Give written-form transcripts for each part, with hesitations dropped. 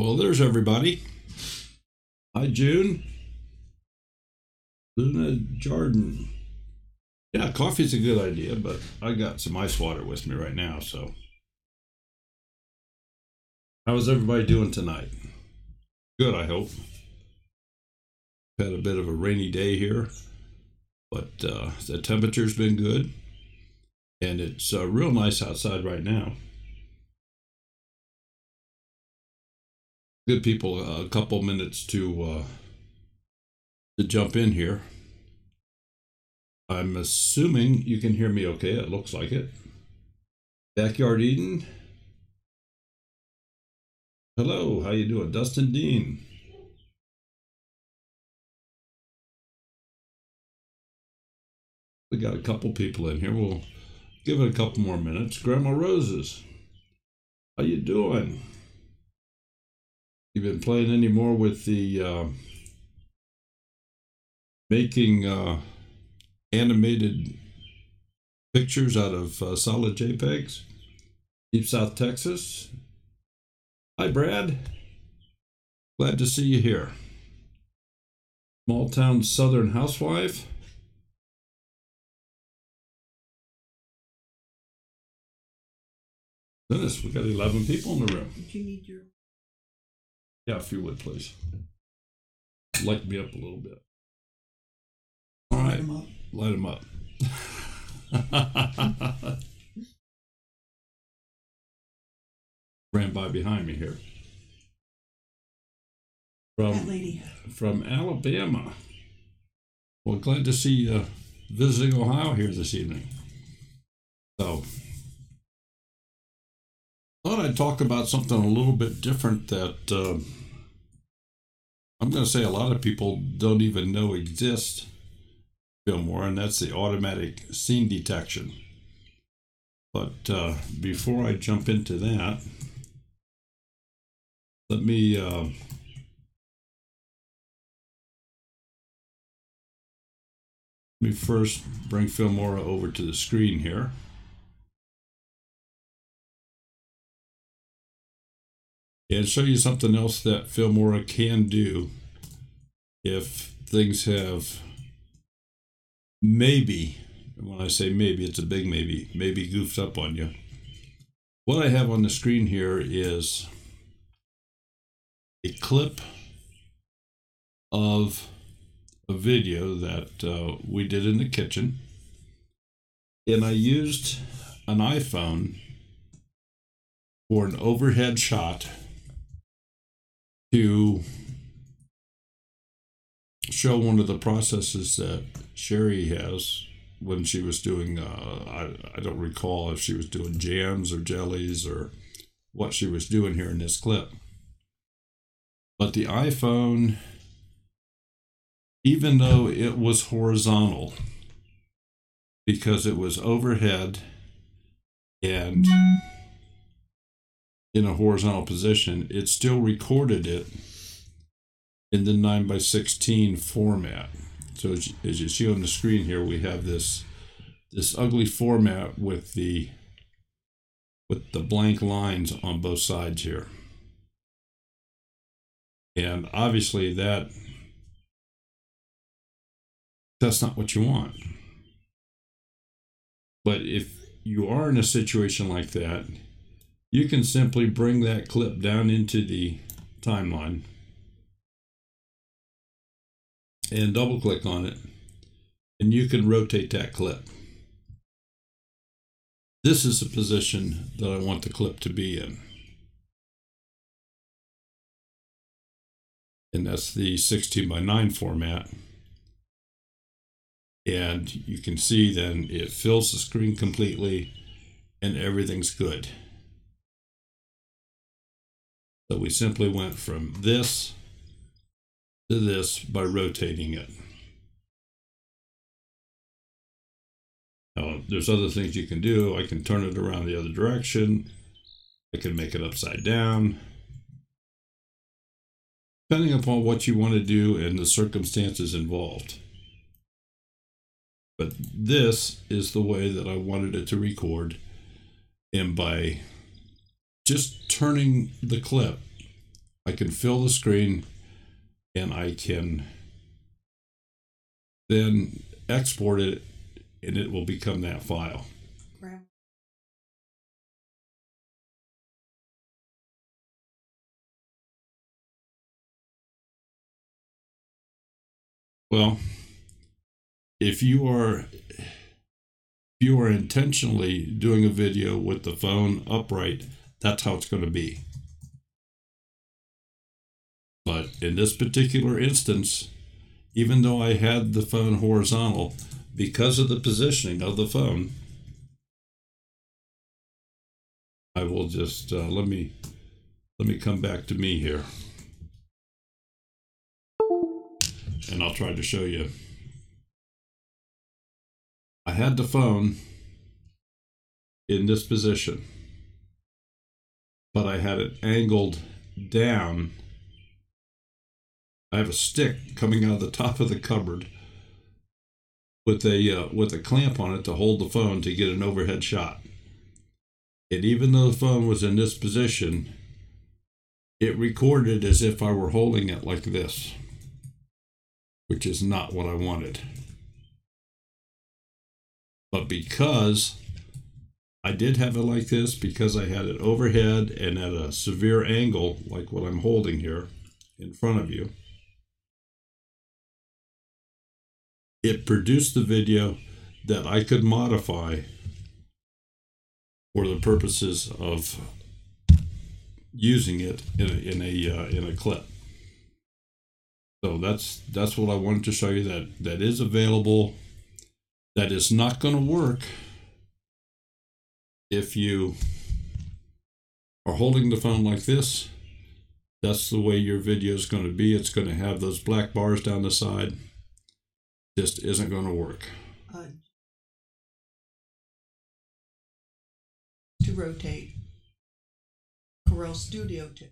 Well, there's everybody. Hi, June. Luna Jordan. Yeah, coffee's a good idea, but I got some ice water with me right now, so. How's everybody doing tonight? Good, I hope. Had a bit of a rainy day here, but the temperature's been good, and it's real nice outside right now. Give people a couple minutes to jump in here. I'm assuming you can hear me okay. It looks like it. Backyard Eden. Hello, how you doing? Dustin Dean. We got a couple people in here. We'll give it a couple more minutes. Grandma Roses, how you doing? You been playing any more with the making animated pictures out of solid JPEGs? Deep South Texas. Hi, Brad. Glad to see you here. Small town Southern housewife. Goodness, we got 11 people in the room. Did you need your... Yeah, if you would, please. Light me up a little bit. All right, light them up. Ran by behind me here. That lady. From Alabama. Well, glad to see you visiting Ohio here this evening. So, thought I'd talk about something a little bit different that I'm going to say a lot of people don't even know exists, Filmora, and that's the automatic scene detection. But before I jump into that, let me first bring Filmora over to the screen here. And show you something else that Filmora can do if things have maybe, and when I say maybe, it's a big maybe goofed up on you. What I have on the screen here is a clip of a video that we did in the kitchen, and I used an iPhone for an overhead shot to show one of the processes that Sherry has when she was doing, I don't recall if she was doing jams or jellies or what she was doing here in this clip. But the iPhone, even though it was horizontal, because it was overhead and in a horizontal position, it still recorded it in the 9:16 format. So as you see on the screen here, we have this ugly format with the blank lines on both sides here. And obviously that's not what you want. But if you are in a situation like that, you can simply bring that clip down into the timeline and double click on it, and you can rotate that clip. This is the position that I want the clip to be in. And that's the 16:9 format. And you can see then it fills the screen completely and everything's good. So we simply went from this to this by rotating it. Now, there's other things you can do. I can turn it around the other direction. I can make it upside down. Depending upon what you want to do and the circumstances involved. But this is the way that I wanted it to record. And by just turning the clip I can fill the screen, and I can then export it, and it will become that file. Well, if you are intentionally doing a video with the phone upright, that's how it's going to be. But in this particular instance, even though I had the phone horizontal, because of the positioning of the phone, I will just let me come back to me here, and I'll try to show you. I had the phone in this position, but I had it angled down. I have a stick coming out of the top of the cupboard with a clamp on it to hold the phone to get an overhead shot. And even though the phone was in this position, it recorded as if I were holding it like this, which is not what I wanted. But because I did have it like this, because I had it overhead and at a severe angle, like what I'm holding here in front of you, it produced the video that I could modify for the purposes of using it in a clip. So that's what I wanted to show you, that is available. That is not going to work if you are holding the phone like this. That's the way your video is going to be. It's going to have those black bars down the side. Just isn't going to work. To rotate Corel Studio to.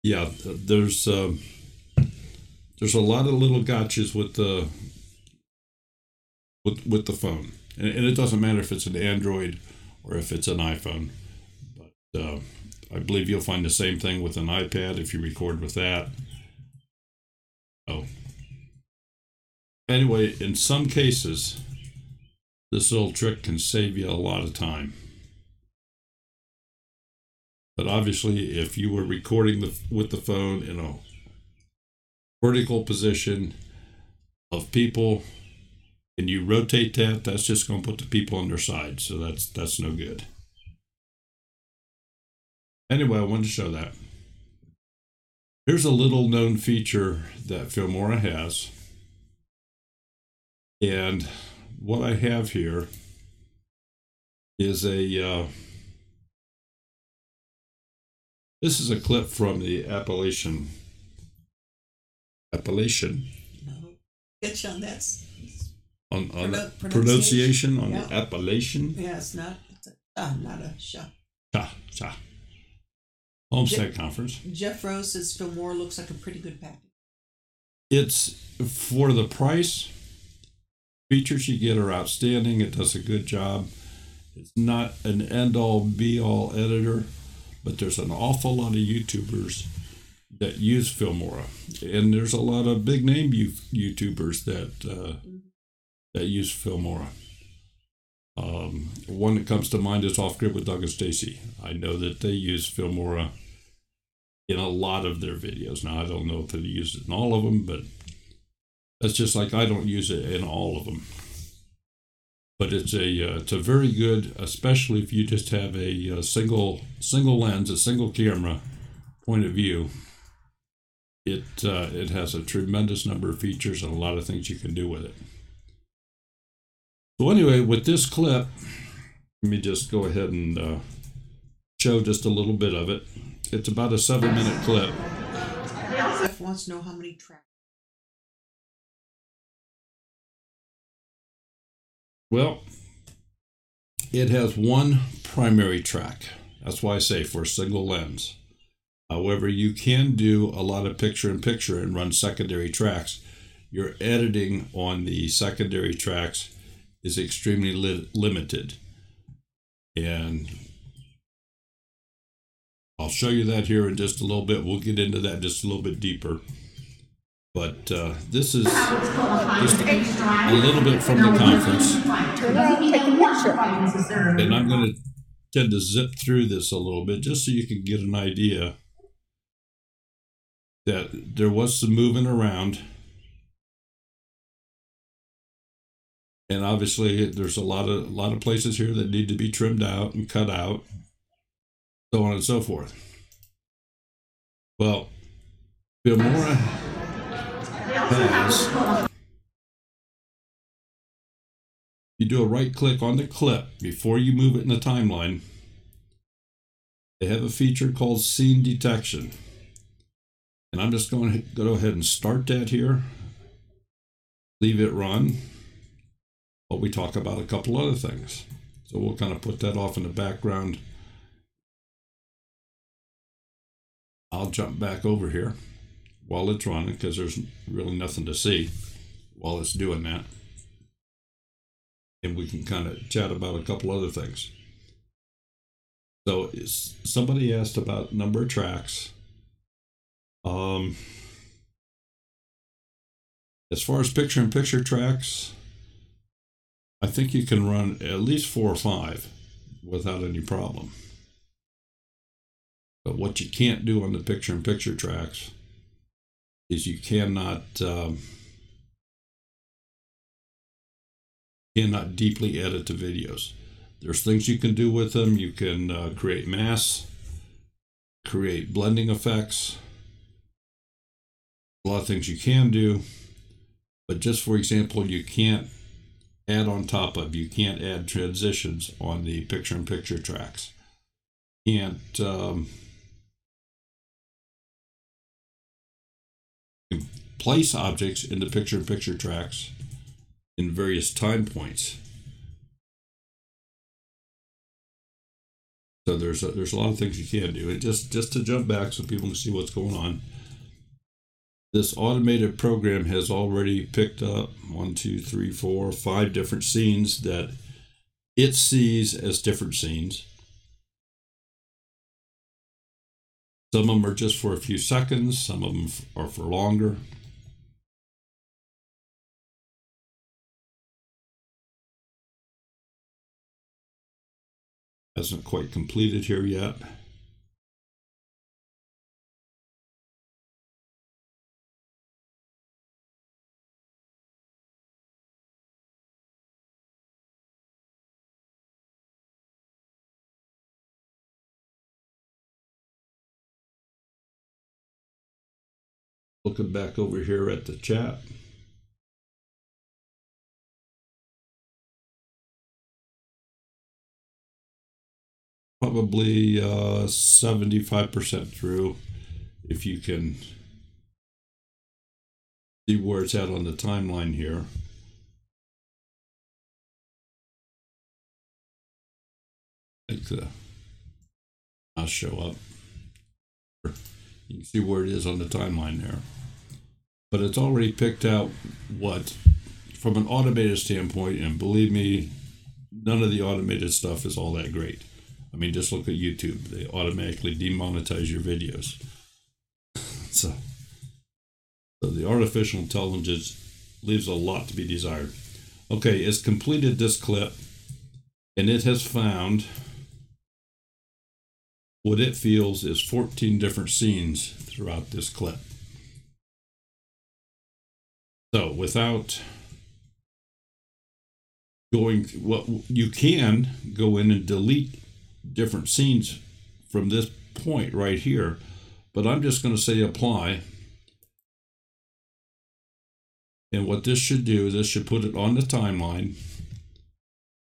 Yeah, there's a lot of little gotchas with the phone, and it doesn't matter if it's an Android or if it's an iPhone. But I believe you'll find the same thing with an iPad if you record with that. Oh. Anyway, in some cases, this little trick can save you a lot of time. But obviously, if you were recording with the phone in a vertical position of people and you rotate that, that's just going to put the people on their side. So that's no good. Anyway, I wanted to show that. Here's a little known feature that Filmora has. And what I have here is this is a clip from the Appalachian. No, get you on that. On the pronunciation on the Appalachian. Yeah, it's not. It's not a sha. Sha. Homestead Conference. Jeff Rose says Filmora looks like a pretty good package. It's for the price. Features you get are outstanding. It does a good job. It's not an end-all, be-all editor, but there's an awful lot of YouTubers that use Filmora, and there's a lot of big-name YouTubers that use Filmora. One that comes to mind is Off Grid with Doug and Stacy. I know that they use Filmora in a lot of their videos. Now, I don't know if they use it in all of them, but that's just like I don't use it in all of them. But it's a very good, especially if you just have a single lens, a single camera point of view. It has a tremendous number of features and a lot of things you can do with it. So anyway, with this clip, let me just go ahead and show just a little bit of it. It's about a 7-minute clip. Jeff wants to know how many tracks. Well, it has one primary track. That's why I say for a single lens. However, you can do a lot of picture-in-picture and run secondary tracks. Your editing on the secondary tracks is extremely limited. And I'll show you that here in just a little bit. We'll get into that just a little bit deeper. But this is just a little bit from the conference. Turn around, take a picture. And I'm going to tend to zip through this a little bit just so you can get an idea that there was some moving around. And obviously there's a lot of places here that need to be trimmed out and cut out, so on and so forth. Well, Filmora has, you do a right click on the clip before you move it in the timeline. They have a feature called scene detection. And I'm just going to go ahead and start that here. Leave it run. But we talk about a couple other things. So we'll kind of put that off in the background. I'll jump back over here while it's running because there's really nothing to see while it's doing that. And we can kind of chat about a couple other things. So somebody asked about number of tracks. As far as picture-in-picture tracks, I think you can run at least 4 or 5 without any problem. But what you can't do on the picture-in-picture tracks is you cannot deeply edit the videos. There's things you can do with them. You can create masks, create blending effects. A lot of things you can do, but just for example, you can't add on top of, you can't add transitions on the picture-in-picture tracks. You can't place objects in the picture-in-picture tracks in various time points. So there's a lot of things you can do. And just to jump back so people can see what's going on. This automated program has already picked up 1, 2, 3, 4, 5 different scenes that it sees as different scenes. Some of them are just for a few seconds, some of them are for longer. Hasn't quite completed here yet. Looking back over here at the chat. Probably 75% through, if you can see where it's at on the timeline here. Like I'll show up. You can see where it is on the timeline there. But it's already picked out what, from an automated standpoint, and believe me, none of the automated stuff is all that great. I mean, just look at YouTube. They automatically demonetize your videos. So the artificial intelligence leaves a lot to be desired. Okay, it's completed this clip, and it has found what it feels is 14 different scenes throughout this clip. So without going, what you can go in and delete different scenes from this point right here, but I'm just going to say apply. And what this should do is this should put it on the timeline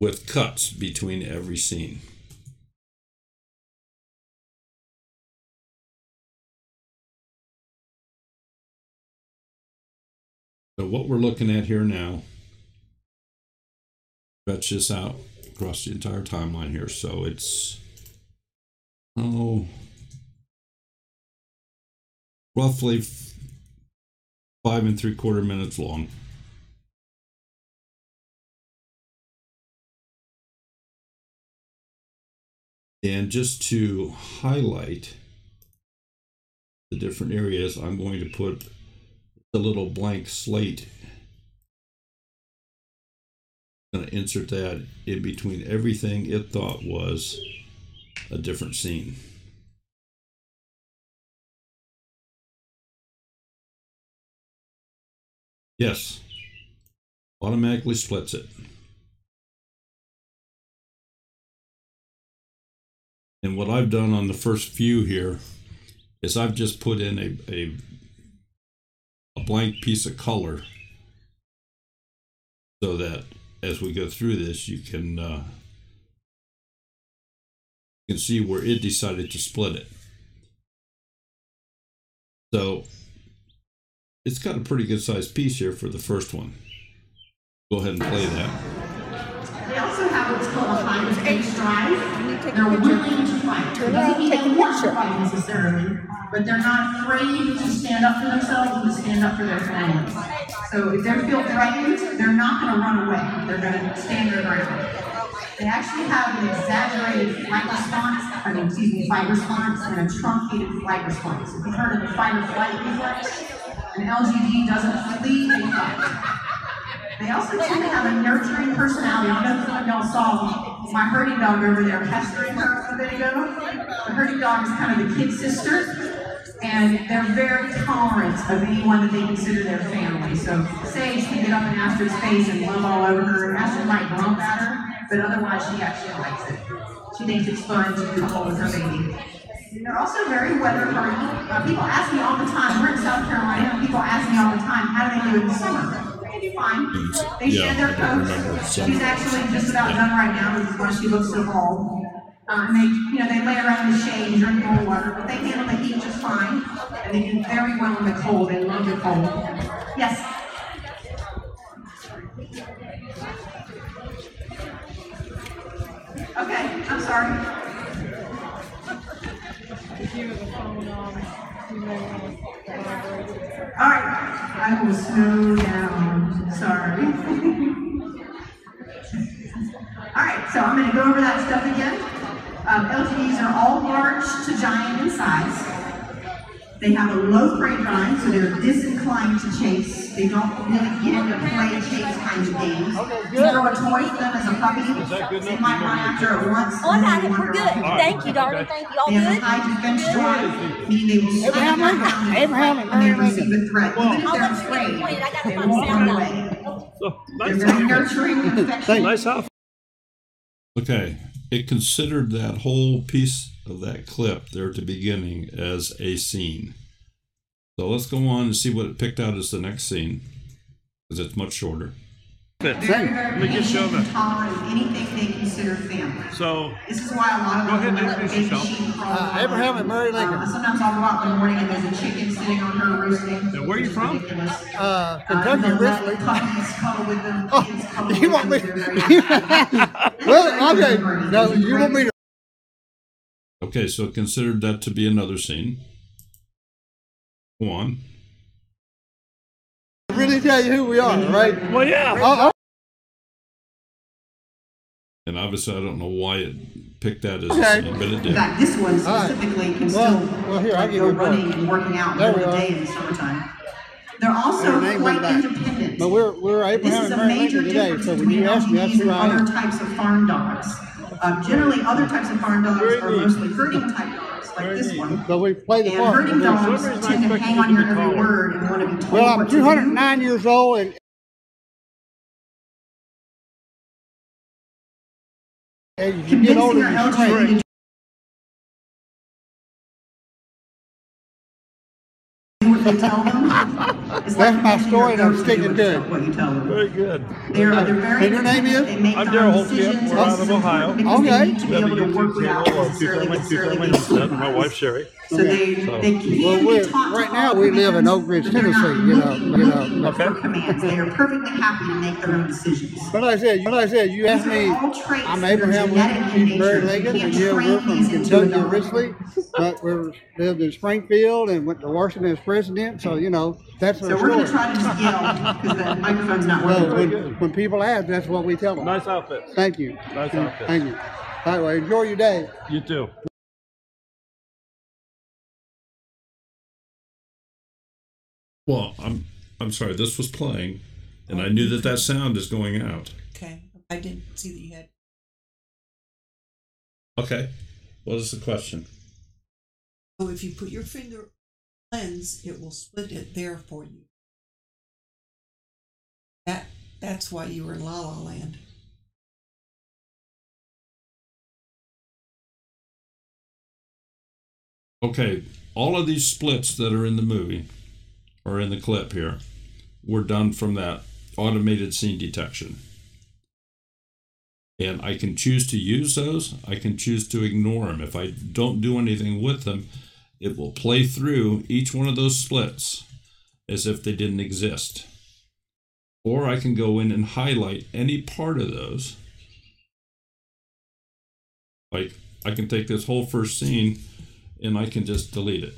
with cuts between every scene. So what we're looking at here now, stretch this out across the entire timeline here. So it's, roughly 5 3/4 minutes long. And just to highlight the different areas, I'm going to put the little blank slate. I'm going to insert that in between everything it thought was a different scene. Yes, automatically splits it. And what I've done on the first few here is I've just put in a blank piece of color so that as we go through this, you can see where it decided to split it. So it's got a pretty good sized piece here for the first one. Go ahead and play that. They also have what's called a high-stakes drive. They're willing to fight. It doesn't mean they want to fight necessarily, but they're not afraid to stand up for themselves and to stand up for their families. So if they feel threatened, they're not going to run away. They're going to stand their ground. They actually have an exaggerated fight response and a truncated flight response. If you've heard of the fight or flight reflex, an LGD doesn't flee, they fight. They also tend to have a nurturing personality. I don't know if some of y'all saw my herding dog over there pestering her a bit ago. The herding dog is kind of the kid sister, and they're very tolerant of anyone that they consider their family. So Sage can get up in Astrid's face and love all over her, and Astrid might grump at her, but otherwise she actually likes it. She thinks it's fun to cuddle with her baby. They're also very weather hardy. People ask me all the time, we're in South Carolina, and people ask me all the time, how do they do it in the summer? They do fine. They shed their coats. She's actually just about done right now, which is why she looks so bald. And they lay around in the shade and drink more water, but they handle the heat just fine. And they do very well in the cold. They love the cold. Yes? Okay, I'm sorry. All right, I will slow down. Sorry. All right, so I'm going to go over that stuff again. LGDs are all large to giant in size. They have a low prey drive, so they're disinclined to chase. They don't really get into play chase kinds of games. You throw a toy to them as a puppy, they might run after it once. Oh, I got it. We're good. Thank you, darling. Thank you. All They have a good? high defense drive, meaning they will stand their ground when they receive a threat. Even if they're afraid, they won't run away. They're very nurturing and affectionate. Nice outfit. Okay, it considered that whole piece of that clip there at the beginning as a scene. So let's go on and see what it picked out as the next scene, because it's much shorter. Very, very patient and tolerant of anything they consider family. So This is why a lot of them let the baby sheep crawl. Abraham and Mary Lincoln. Sometimes I'll go out in the morning and there's a chicken sitting on her roosting. where are you from? Kentucky originally. Puppies cuddle with them, kids cuddle You with want me? them. They're very Well, okay. No, you want me to? Okay, so it considered that to be another scene. Go on. Really tell you who we are, right? Well, yeah. And obviously I don't know why it picked that as Okay. a scene, but it In did. fact, this one specifically can still Well, here, I'll give go you a running point. and working out in the There middle of we the are. day in the summertime. They're also Her name quite went back. independent. But we're This Abraham is and a Mary major Lincoln today, difference so when between you ask me, that's LGDs who and I other am. types of farm dogs. Generally, other types of farm dogs Very are neat. mostly herding type dogs, like Very this neat. one. So we play the And part. herding dogs For some reason, I tend to expected hang you on to your be every taller. word and want to be told Well, I'm what to do. 209 years old, and you get Convincing older, your you LGD shrink. to do what they tell them. It's That's my convincing story, your and I'm goat sticking do to it. what you tell them. Very good. They're very And your name is? They make I'm their Darryl own Holtz. decisions. We're out of This is Ohio. important because they Okay. need to be able to work without necessarily Homestead, my wife Sherry. So they can Well, be taught to right now follow we live in commands, Oak Ridge, but they're not Tennessee. looking Okay. for commands. They are perfectly happy to make their own decisions. But like I said, you asked me. All traits I'm that are Abraham genetic Lincoln. in She's Mary nature. Lincoln, You and can't we're train from these into a Kentucky dog. originally, but we lived in Springfield and went to Washington as president. So that's our So we're going to story. try to just yell because the microphone's not Well, working. when people ask, that's what we tell them. Nice outfit. Thank you. Nice outfit. Thank you. All right, well, enjoy your day. You too. Well, I'm sorry. This was playing, and I knew that sound is going out. Okay. I didn't see that you had. Okay. What is the question? So if you put your finger on the lens, it will split it there for you. That's why you were in La La Land. Okay. All of these splits that are in the movie, or in the clip here, were done from that automated scene detection. And I can choose to use those. I can choose to ignore them. If I don't do anything with them, it will play through each one of those splits as if they didn't exist. Or I can go in and highlight any part of those. Like, I can take this whole first scene and I can just delete it.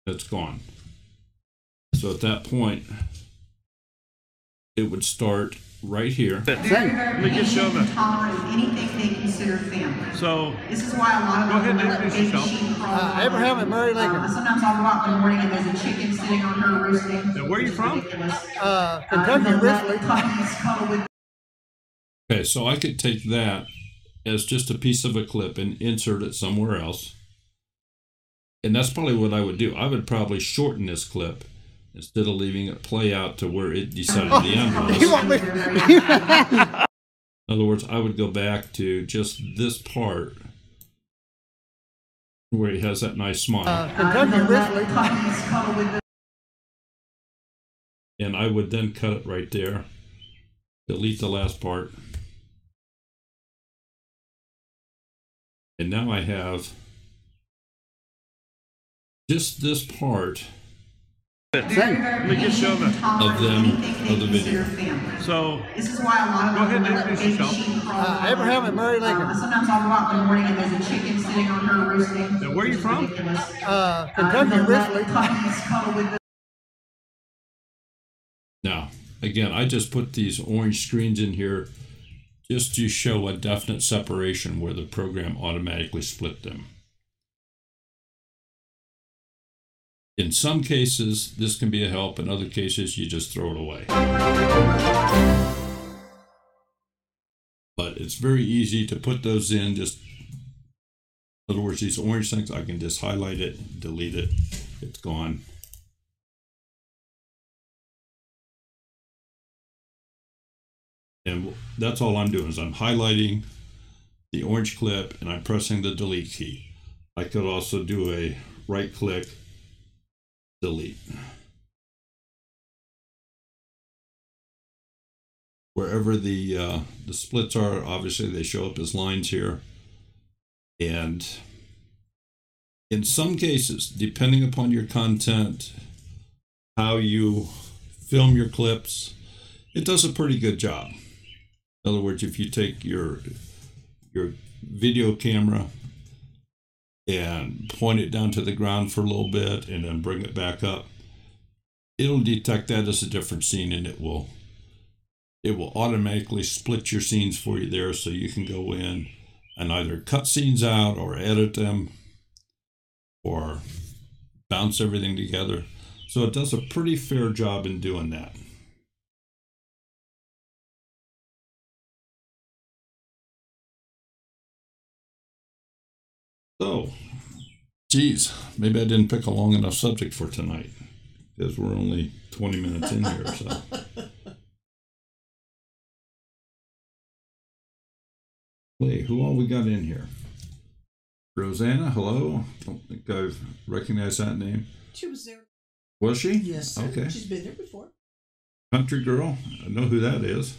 It's gone. So at that point, it would start right here. Let me just show them. Tolerate anything they consider family. So, This is why a lot of Go ahead and them let introduce baby yourself. sheep crawl. Abraham and Mary Lincoln. Sometimes I'll go out in the morning and there's a chicken sitting on her roosting. And where are you from? Kentucky originally. Okay, so I could take that as just a piece of a clip and insert it somewhere else. And that's probably what I would do. I would probably shorten this clip instead of leaving it play out to where it decided the end was. In other words, I would go back to just this part where he has that nice smile. Kentucky originally. And I would then cut it right there. Delete the last part. And now I have just this part let me just show them. of the video. So, This is why a lot of Go ahead them and let introduce baby yourself. sheep crawl. Abraham and Mary Lincoln. Sometimes I'll go out in the morning and there's a chicken sitting on her roosting. and where are you from? Kentucky originally. Now, again, I just put these orange screens in here just to show a definite separation where the program automatically split them. In some cases, this can be a help. In other cases, you just throw it away. But it's very easy to put those in. Just, in other words, these orange things, I can just highlight it, delete it, it's gone. And that's all I'm doing is I'm highlighting the orange clip and I'm pressing the delete key. I could also do a right click, delete. Wherever the splits are, obviously they show up as lines here. And in some cases, depending upon your content, how you film your clips, it does a pretty good job. In other words, if you take your video camera and point it down to the ground for a little bit and then bring it back up, it'll detect that as a different scene and it will automatically split your scenes for you there, so you can go in and either cut scenes out or edit them or bounce everything together. So it does a pretty fair job in doing that. So, geez, maybe I didn't pick a long enough subject for tonight because we're only 20 minutes in here. So, hey, who all we got in here? Rosanna, hello. Don't think I've recognized that name. She was there. Was she? Yes, sir. Okay. She's been there before. Country girl. I know who that is.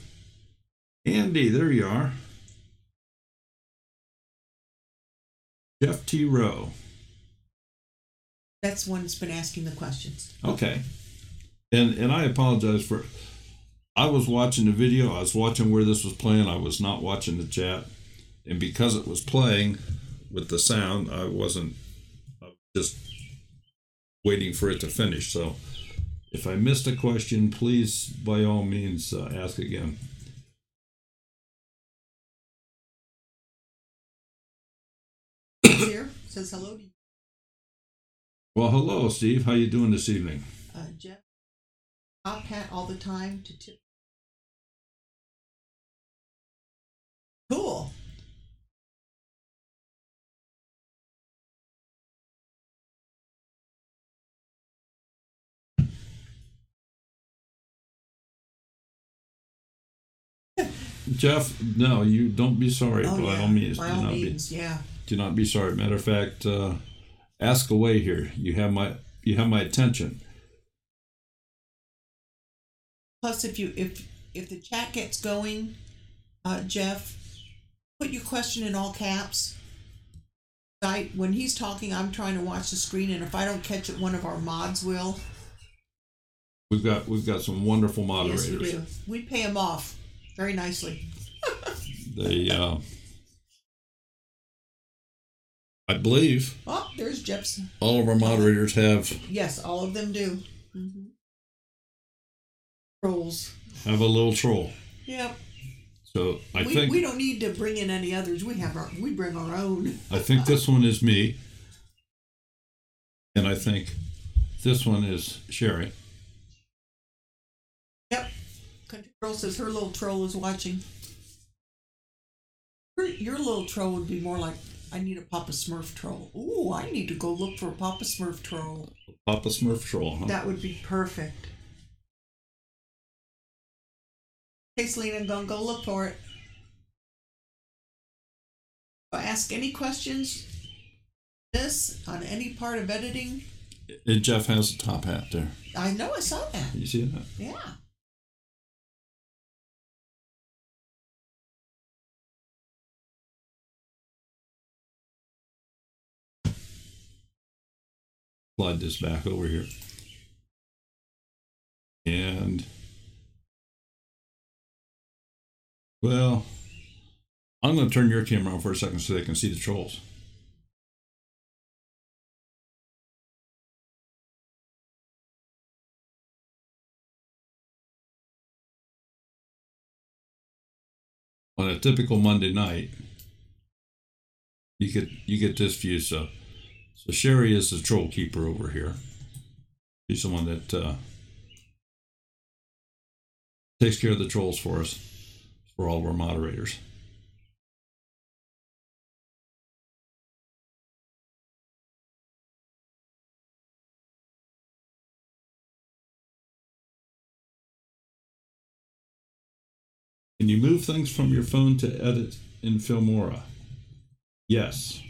Andy, there you are. Jeff T. Rowe. That's one that's been asking the questions. Okay. And I apologize for, I was watching the video, I was watching where this was playing, I was not watching the chat. And because it was playing with the sound, I was just waiting for it to finish. So if I missed a question, please, by all means, ask again. says hello to you. Well, hello, Steve. How you doing this evening? Jeff, top hat all the time to tip. Cool. Jeff, no, you don't be sorry. Oh, by yeah. all means, By all means, yeah. Do not be sorry. Matter of fact, ask away here. You have my attention. Plus, if the chat gets going, Jeff, put your question in all caps. When he's talking, I'm trying to watch the screen, and if I don't catch it, one of our mods will. We've got some wonderful moderators. Yes, we do. We pay them off very nicely. They, I believe. Oh, there's Jeff's. All of our moderators have. Yes, all of them do. Mm-hmm. Trolls. Have a little troll. Yep. So I think we don't need to bring in any others. We bring our own. I think this one is me, and I think this one is Sherry. Yep. Country Girl says her little troll is watching. Your little troll would be more like, I need a Papa Smurf troll. Ooh, I need to go look for a Papa Smurf troll. Papa Smurf troll, huh? That would be perfect. Hey, Selena, I'm going to go look for it. Ask any questions on any part of editing. And Jeff has a top hat there. I know, I saw that. You see that? Yeah. Slide this back over here. And, well, I'm going to turn your camera on for a second so they can see the trolls. On a typical Monday night, you get this view. So Sherry is the troll keeper over here. She's the one that takes care of the trolls for us, for all of our moderators. Can you move things from your phone to edit in Filmora? Yes.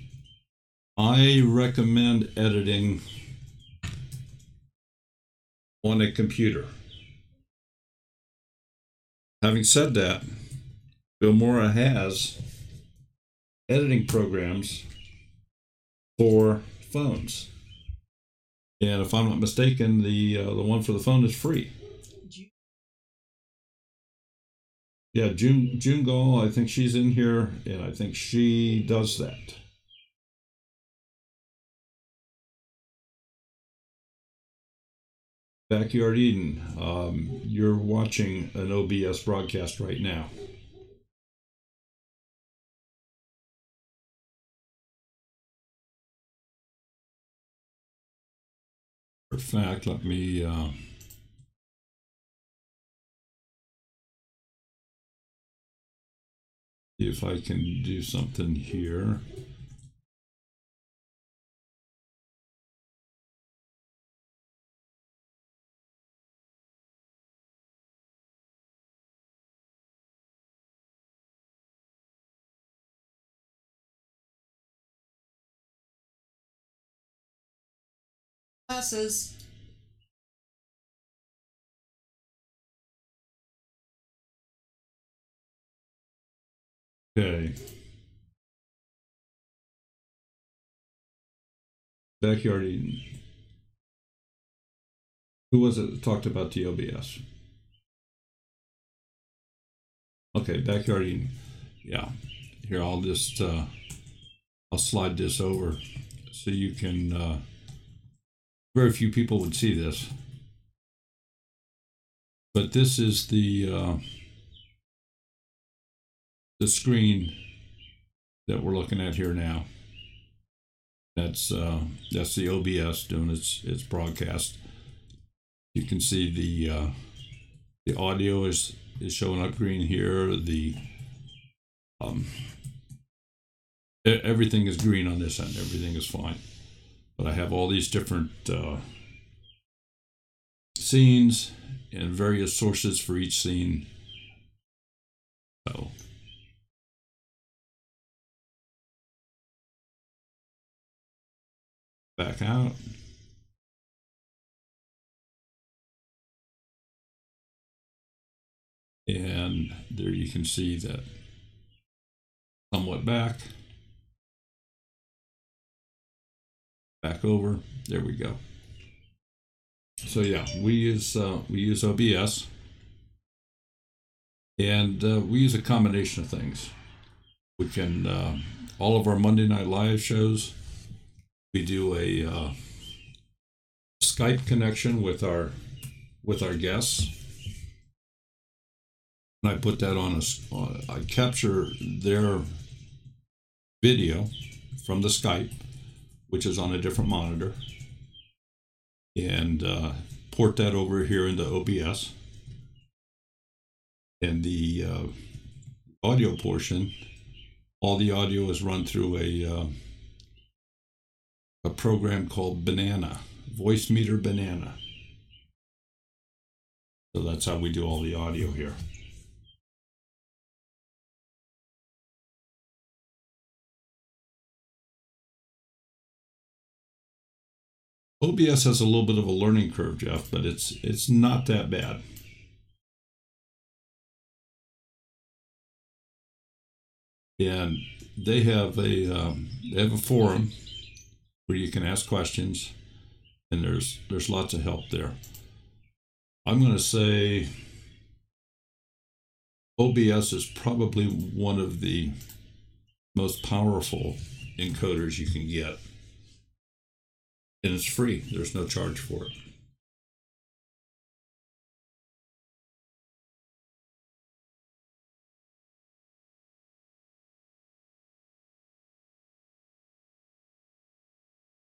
I recommend editing on a computer. Having said that, Filmora has editing programs for phones. And if I'm not mistaken, the one for the phone is free. Yeah, June Gall, I think she's in here, and I think she does that. Backyard Eden, you're watching an OBS broadcast right now. In fact, let me see if I can do something here. Classes. Okay. Backyard Eden. Who was it that talked about the OBS? Okay, Backyard Eden. Yeah. Here, I'll just I'll slide this over so you can. Very few people would see this, but this is the screen that we're looking at here now. That's the OBS doing its broadcast. You can see the audio is showing up green here. The everything is green on this end. Everything is fine. But I have all these different scenes and various sources for each scene. So back out. And there you can see that somewhat back over. There we go. So yeah, we use OBS, and we use a combination of things. We can all of our Monday Night Live shows. We do a Skype connection with our guests. And I put that on I capture their video from the Skype, which is on a different monitor, and port that over here into OBS. And the audio portion, all the audio is run through a program called Banana, Voice Meter Banana. So that's how we do all the audio here. OBS has a little bit of a learning curve, Jeff, but it's not that bad. And they have a forum where you can ask questions, and there's lots of help there. I'm going to say OBS is probably one of the most powerful encoders you can get. And it's free. There's no charge for it.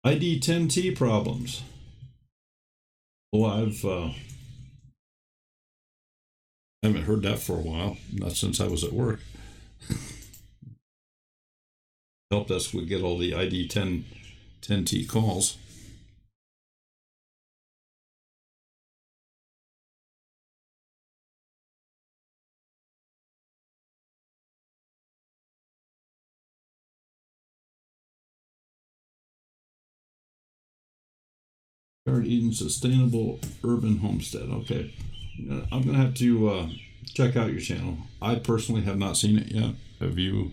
ID10T problems. Oh, I haven't heard that for a while. Not since I was at work. Help desk would get all the ID10T calls. Eden Sustainable Urban Homestead. Okay, I'm gonna have to check out your channel. I personally have not seen it yet. Have you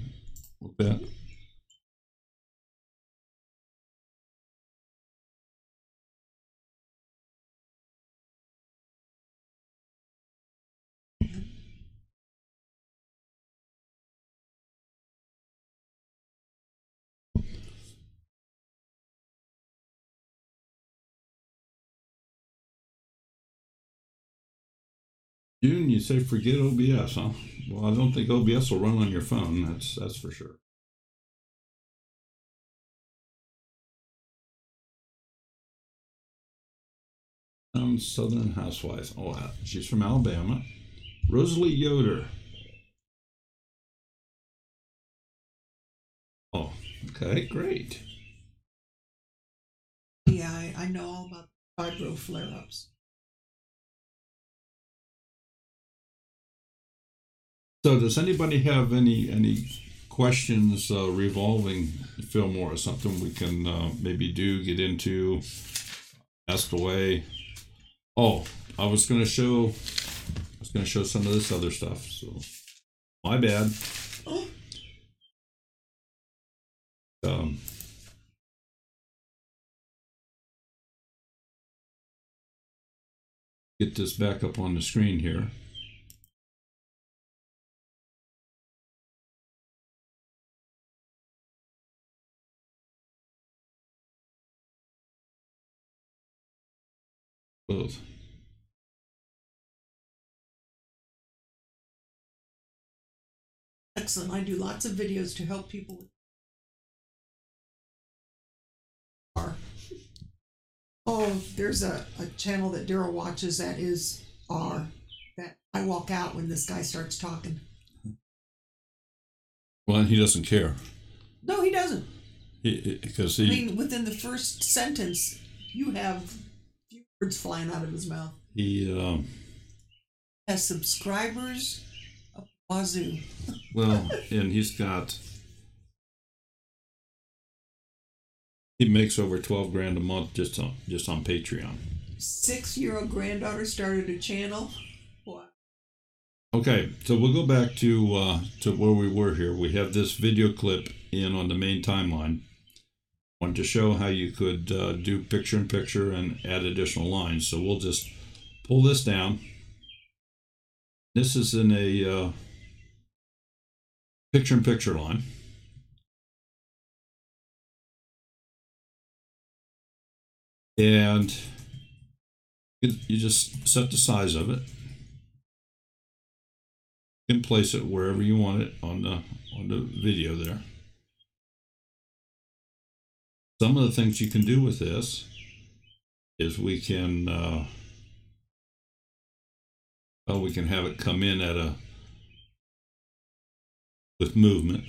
looked at it? June, you say forget OBS, huh? Well, I don't think OBS will run on your phone. That's for sure. Southern Housewife. Oh, she's from Alabama. Rosalie Yoder. Oh, okay, great. Yeah, I know all about fibro flare-ups. So does anybody have any questions revolving Filmora, or something we can maybe get into, ask away? Oh, I was going to show some of this other stuff, so my bad. Get this back up on the screen here. Both. Excellent. I do lots of videos to help people with Oh, there's a channel that Daryl watches that is R. That I walk out when this guy starts talking. Well, he doesn't care. No, he doesn't. Because I mean, within the first sentence, you have few words flying out of his mouth. he Has subscribers up wazoo. well, and he makes over 12 grand a month just on Patreon. 6-year-old granddaughter started a channel. What? Okay, so we'll go back to where we were here. We have this video clip in on the main timeline. I wanted to show how you could do picture-in-picture and add additional lines. So we'll just pull this down. This is in a picture-in-picture line. And you just set the size of it. You can place it wherever you want it on the video there. Some of the things you can do with this is we can have it come in with movement.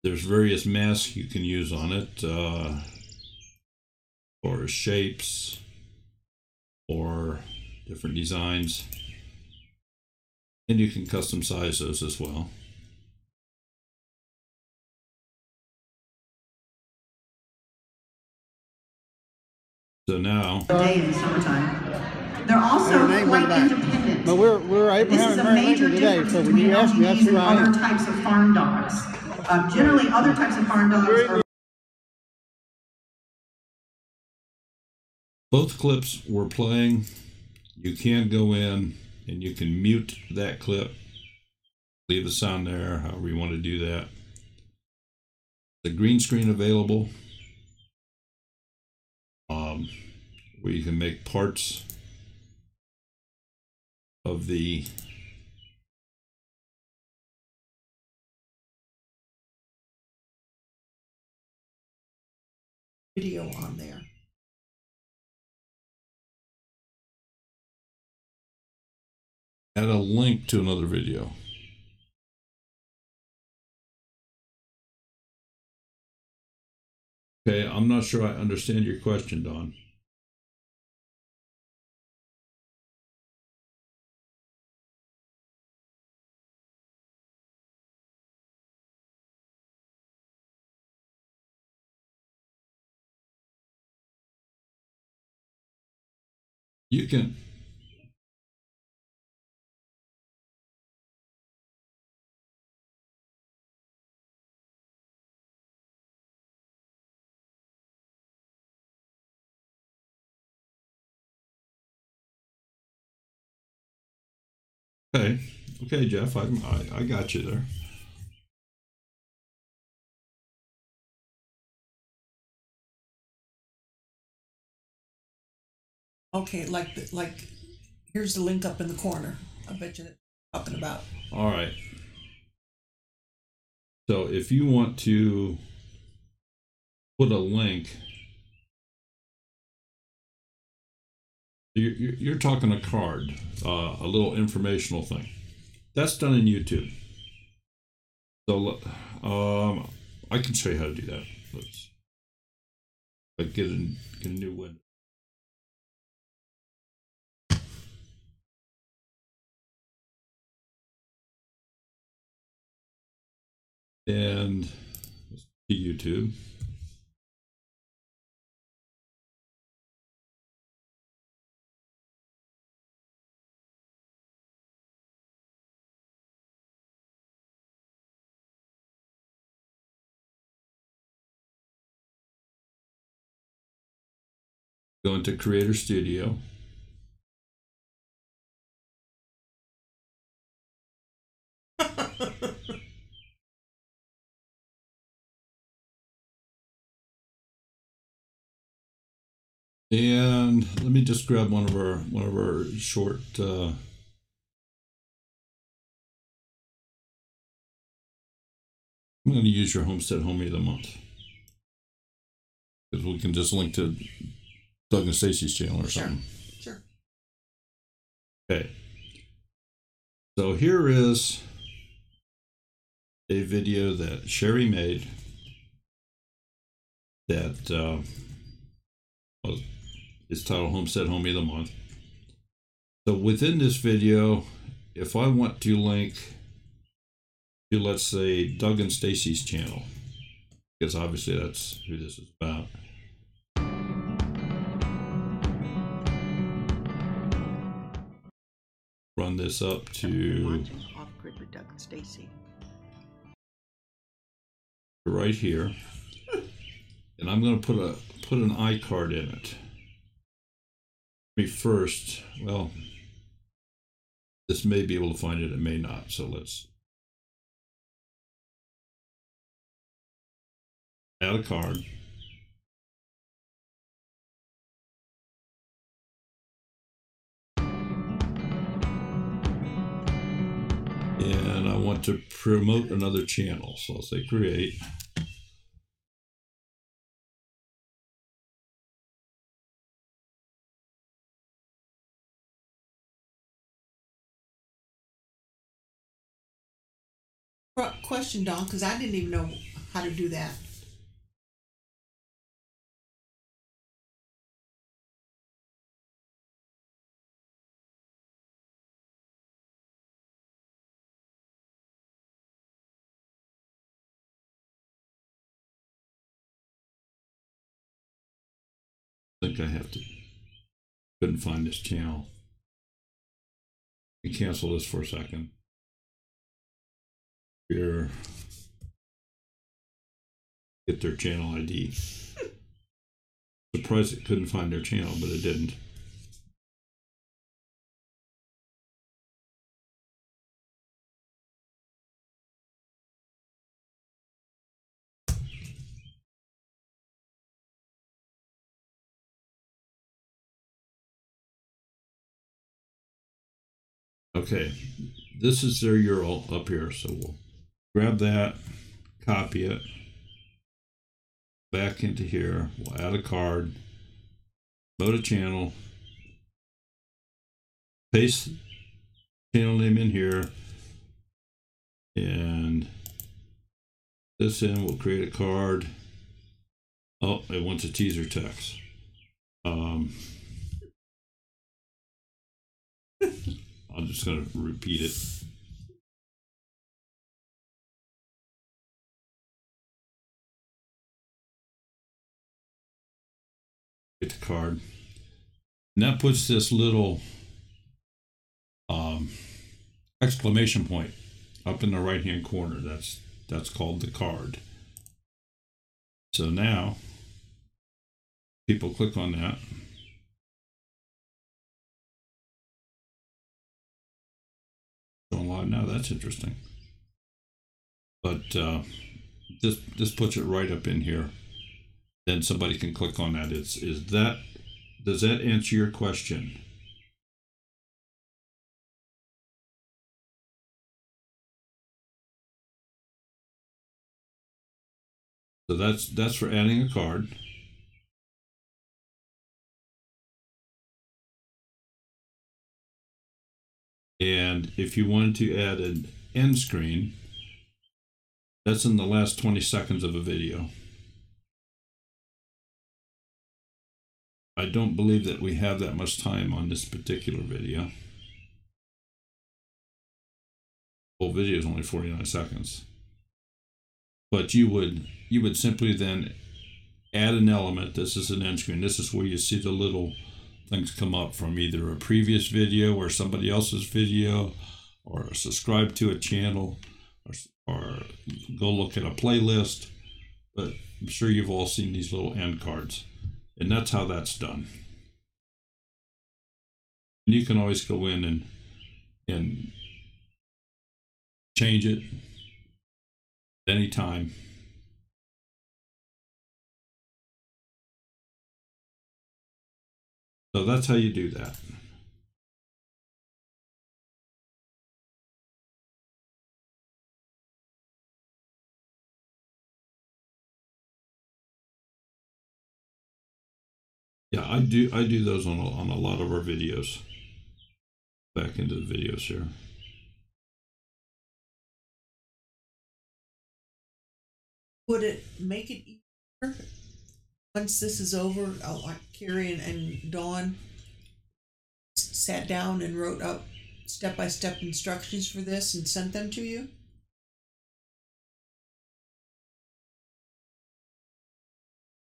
There's various masks you can use on it, or shapes, or different designs. And you can custom size those as well. So now, day in the summertime. They're also quite independent. But we're Abraham This is and a Mary major Lincoln today, difference so when between you ask me, that's LGDs who and I other am. types of farm dogs. Generally, other types of farm dogs are both clips we're playing, you can go in and you can mute that clip, leave the sound there, however you want to do that. The green screen available, where you can make parts of the Video on there. add a link to another video. Okay, I'm not sure I understand your question, Don. You can. Okay, Jeff, I got you there. Okay, like here's the link up in the corner. I bet you that's what I'm talking about. All right. So if you want to put a link, you're talking a card, a little informational thing. That's done in YouTube. So I can show you how to do that. Let's get a new window. And let's see YouTube. Go into Creator Studio. And let me just grab one of our short I'm going to use your Homestead Homie of the Month, because we can just link to Doug and Stacy's channel or something. Sure. Okay. So here is a video that Sherry made that is titled Homestead Homie of the Month. So within this video, if I want to link to, let's say, Doug and Stacy's channel, because obviously that's who this is about. Run this up to Off-Grid with Doug and Stacy. right here, and I'm going to put an iCard in it. Me first. Well, this may be able to find it. It may not. So let's add a card. And I want to promote another channel. So I'll say create. Question, Don, because I didn't even know how to do that. I think I have to. Couldn't find this channel. You cancel this for a second. Here. Get their channel ID. Surprised it couldn't find their channel, but it didn't. Okay, this is their URL up here, so we'll grab that, copy it, back into here, we'll add a card, go to channel, paste channel name in here, and this in, we'll create a card. Oh, it wants a teaser text. I'm just going to repeat it. Get the card. And that puts this little exclamation point up in the right hand corner. That's called the card. So now people click on that. Going live now, that's interesting. But this puts it right up in here. Then somebody can click on that. Does that answer your question? So that's for adding a card. And if you wanted to add an end screen, that's in the last 20 seconds of a video. I don't believe that we have that much time on this particular video. Whole video is only 49 seconds. But you would simply then add an element. This is an end screen. This is where you see the little things come up from either a previous video or somebody else's video, or subscribe to a channel, or go look at a playlist. But I'm sure you've all seen these little end cards, and that's how that's done. And you can always go in and change it anytime. So that's how you do that. Yeah, I do those on a lot of our videos. Back into the videos here. Would it make it easier once this is over? Like Carrie and Dawn sat down and wrote up step-by-step instructions for this and sent them to you?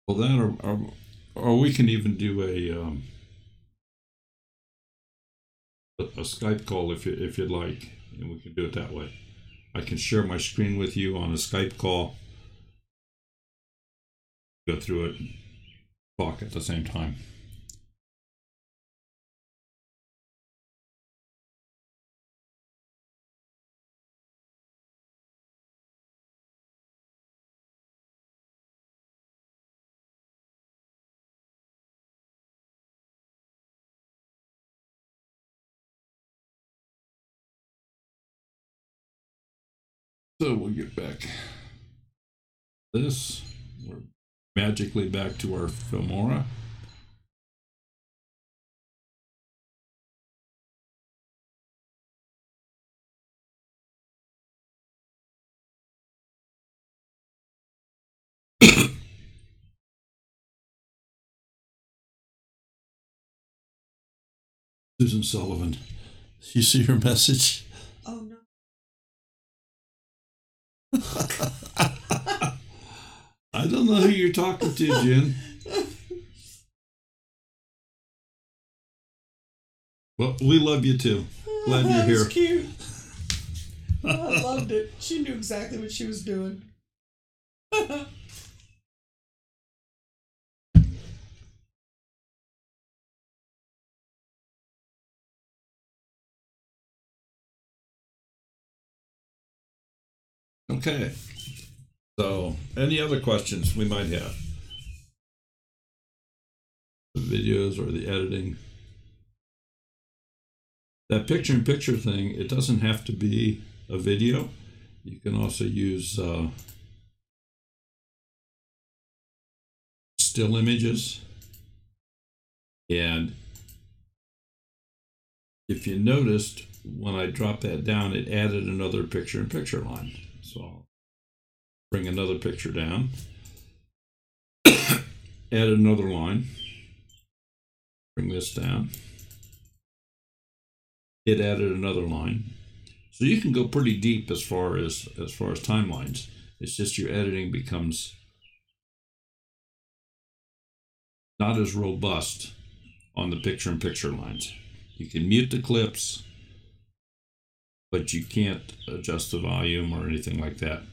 Well, that or we can even do a Skype call if you'd like, and we can do it that way. I can share my screen with you on a Skype call, go through it, talk at the same time. So we'll get back this. We're magically back to our Filmora. Susan Sullivan, you see her message? Oh no. I don't know who you're talking to, Jen. Well, we love you too. Glad you're here. That's cute. I loved it. She knew exactly what she was doing. Okay. So, any other questions we might have? The videos or the editing? That picture-in-picture thing, it doesn't have to be a video. You can also use still images. And if you noticed, when I dropped that down, it added another picture-in-picture line. So I'll bring another picture down, add another line, bring this down. It added another line. So you can go pretty deep as far as timelines. It's just your editing becomes not as robust on the picture-in-picture lines. You can mute the clips, but you can't adjust the volume or anything like that.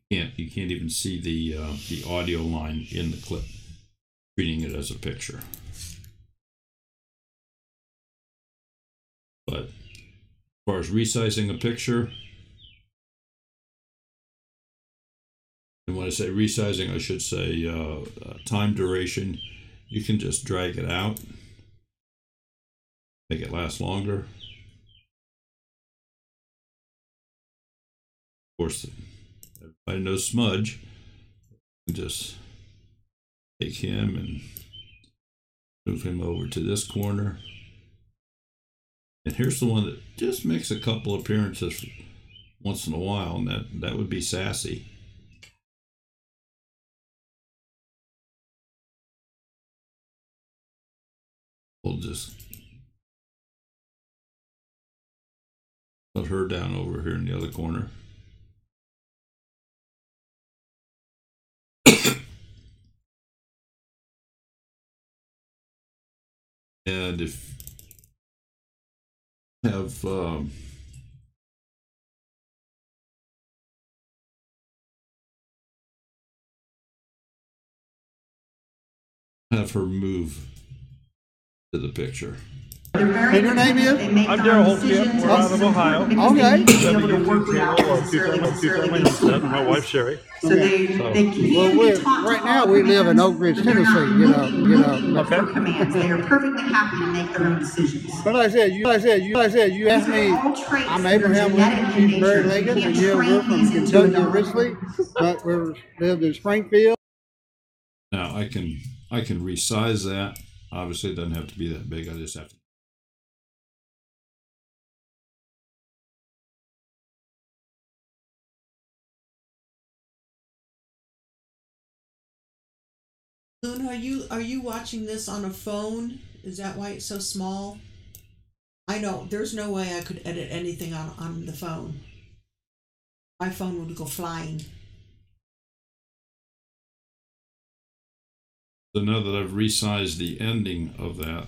You can't even see the audio line in the clip, treating it as a picture. But as far as resizing a picture, and when I say resizing, I should say time duration. You can just drag it out, make it last longer. Of course, everybody knows Smudge. Just take him and move him over to this corner. And here's the one that just makes a couple appearances once in a while, and that would be Sassy. We'll just put her down over here in the other corner. And if have her move to the picture. And your name is? I'm Daryl Holtkamp. We're out of Ohio. Okay. My wife Sherry. So they Well, right now we live in Oak Ridge, Tennessee. You know. Okay. for commands. They are perfectly happy to make their own decisions. But like I said, you asked me. I'm Abraham Lincoln, she's Barry Lincoln, and yeah, we're from Kentucky originally, but we lived in Springfield. Now I can resize that. Obviously, it doesn't have to be that big. I just have to. Loon, are you watching this on a phone? Is that why it's so small? I know there's no way I could edit anything on the phone. My phone would go flying. So now that I've resized the ending of that,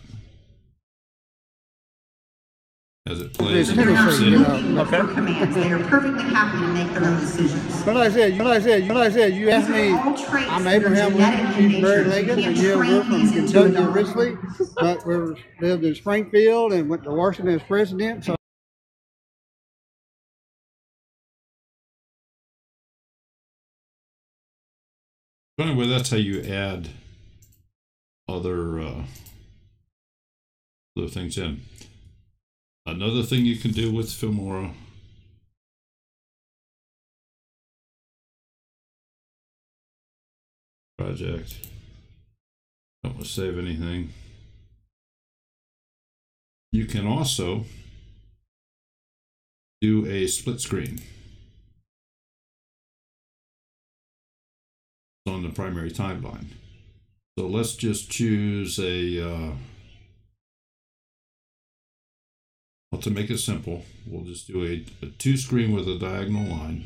as it plays, They're not looking for commands. They are perfectly happy to make their own decisions. But like I said, you asked me, I'm Abraham Lincoln, she's Mary Lincoln, and yeah, we're from Kentucky originally, but we lived in Springfield and went to Washington as president. So anyway, that's how you add other things in. Another thing you can do with Filmora project. Don't want to save anything. You can also do a split screen on the primary timeline. So let's just choose a well, to make it simple, we'll just do a 2-screen with a diagonal line.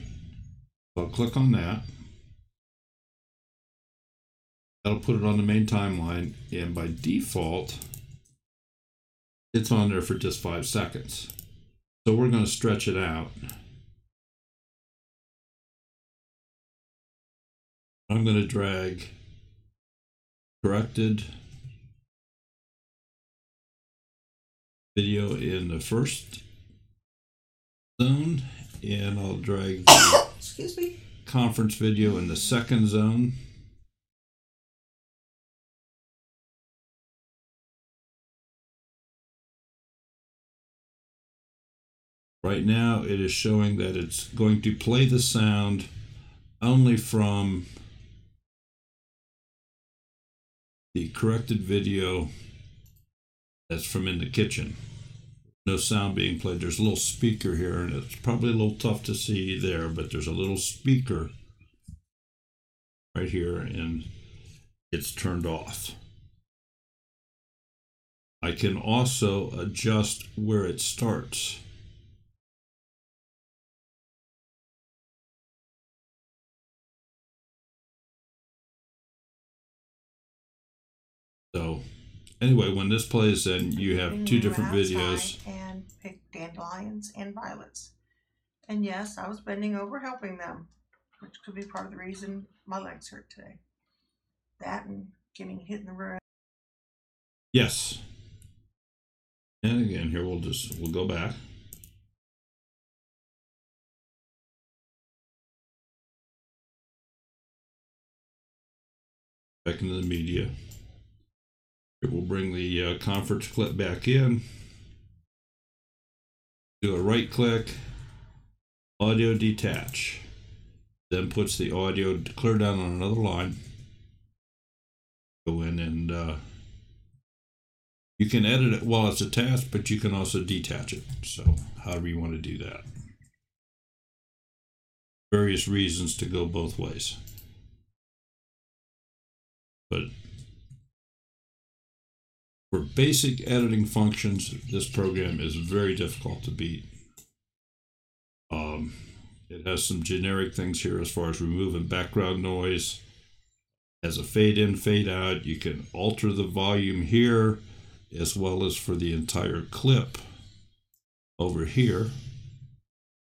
So I'll click on that. That'll put it on the main timeline, and by default, it's on there for just 5 seconds. So we're going to stretch it out. I'm going to drag corrected video in the first zone, and I'll drag the Excuse me. conference video in the second zone. Right now it is showing that it's going to play the sound only from the corrected video that's from in the kitchen. No sound being played. There's a little speaker here, and it's probably a little tough to see there, but there's a little speaker right here, and it's turned off. I can also adjust where it starts. So anyway, when this plays, then you have 2 different videos. And pick dandelions and violets. And yes, I was bending over helping them, which could be part of the reason my legs hurt today. That and getting hit in the rear. Yes. And again, here we'll go back. Back into the media. It will bring the conference clip back in. Do a right click, audio detach. Then puts the audio clear down on another line. Go in and you can edit it while it's attached, but you can also detach it. So however you want to do that. Various reasons to go both ways. But for basic editing functions, this program is very difficult to beat. It has some generic things here as far as removing background noise. As a fade in, fade out, you can alter the volume here as well as for the entire clip over here,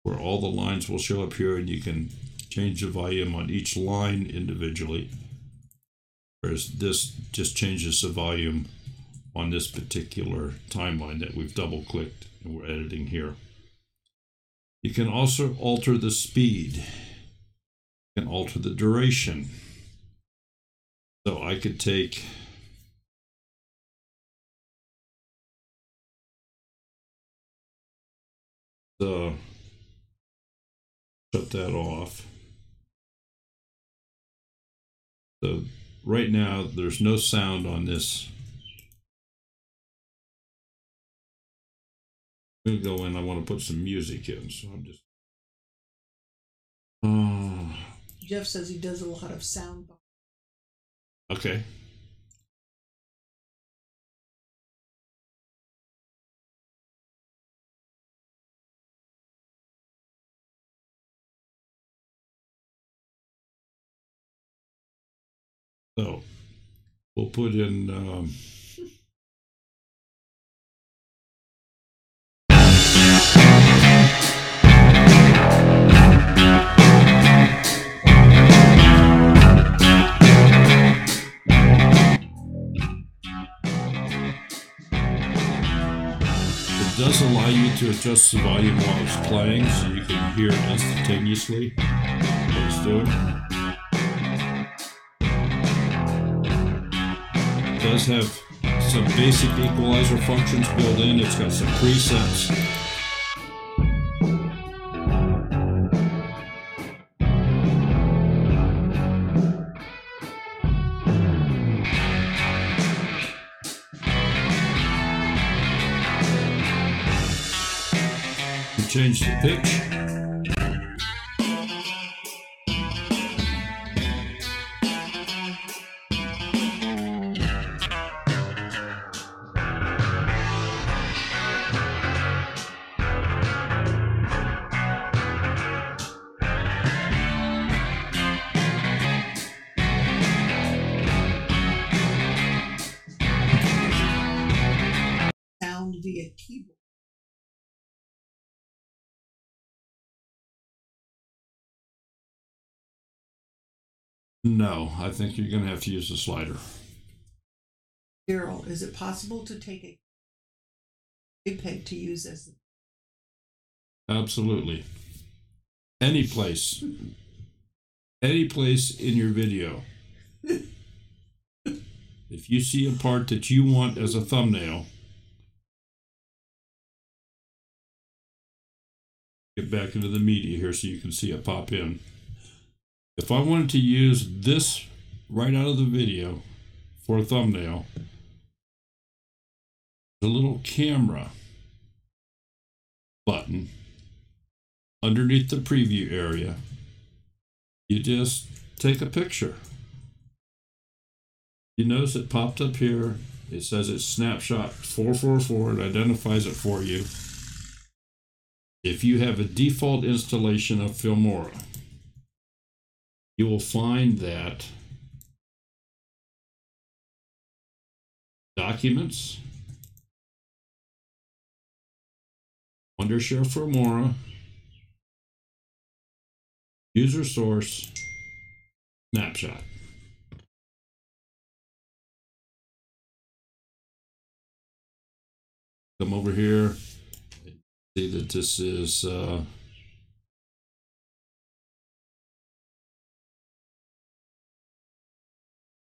where all the lines will show up here, and you can change the volume on each line individually. Whereas this just changes the volume on this particular timeline that we've double clicked and we're editing here. You can also alter the speed. You can alter the duration. So I could take shut that off. So right now there's no sound on this I'm gonna go in. I want to put some music in, so I'm just. Jeff says he does a lot of sound. Okay. So we'll put in. It does allow you to adjust the volume while it's playing, so you can hear instantaneously what it's doing. It does have some basic equalizer functions built in. It's got some presets. Change the pitch. Sound via keyboard. No, I think you're going to have to use the slider. Daryl, is it possible to take a JPEG to use as? Absolutely. Any place in your video. If you see a part that you want as a thumbnail, get back into the media here so you can see it pop in. If I wanted to use this right out of the video for a thumbnail, the little camera button underneath the preview area, you just take a picture. You notice it popped up here. It says it's snapshot 444. It identifies it for you. If you have a default installation of Filmora, you will find that Documents, Wondershare Filmora, User Source, Snapshot. Come over here and see that this is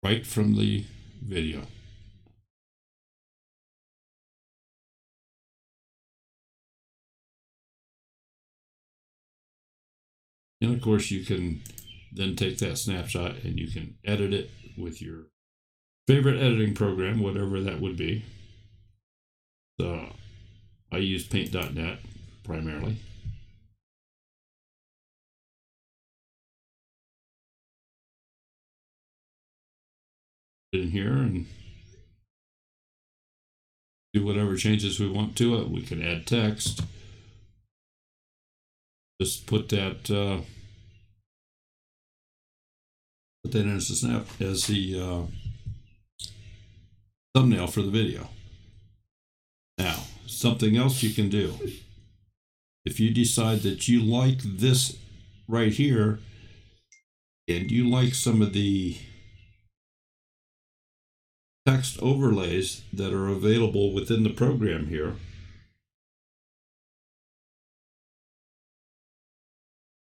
right from the video. And of course you can then take that snapshot and you can edit it with your favorite editing program, whatever that would be. So I use paint.net primarily. In here and do whatever changes we want to it. We can add text. Just put that in as the thumbnail for the video. Now, something else you can do. If you decide that you like this right here, and you like some of the text overlays that are available within the program here,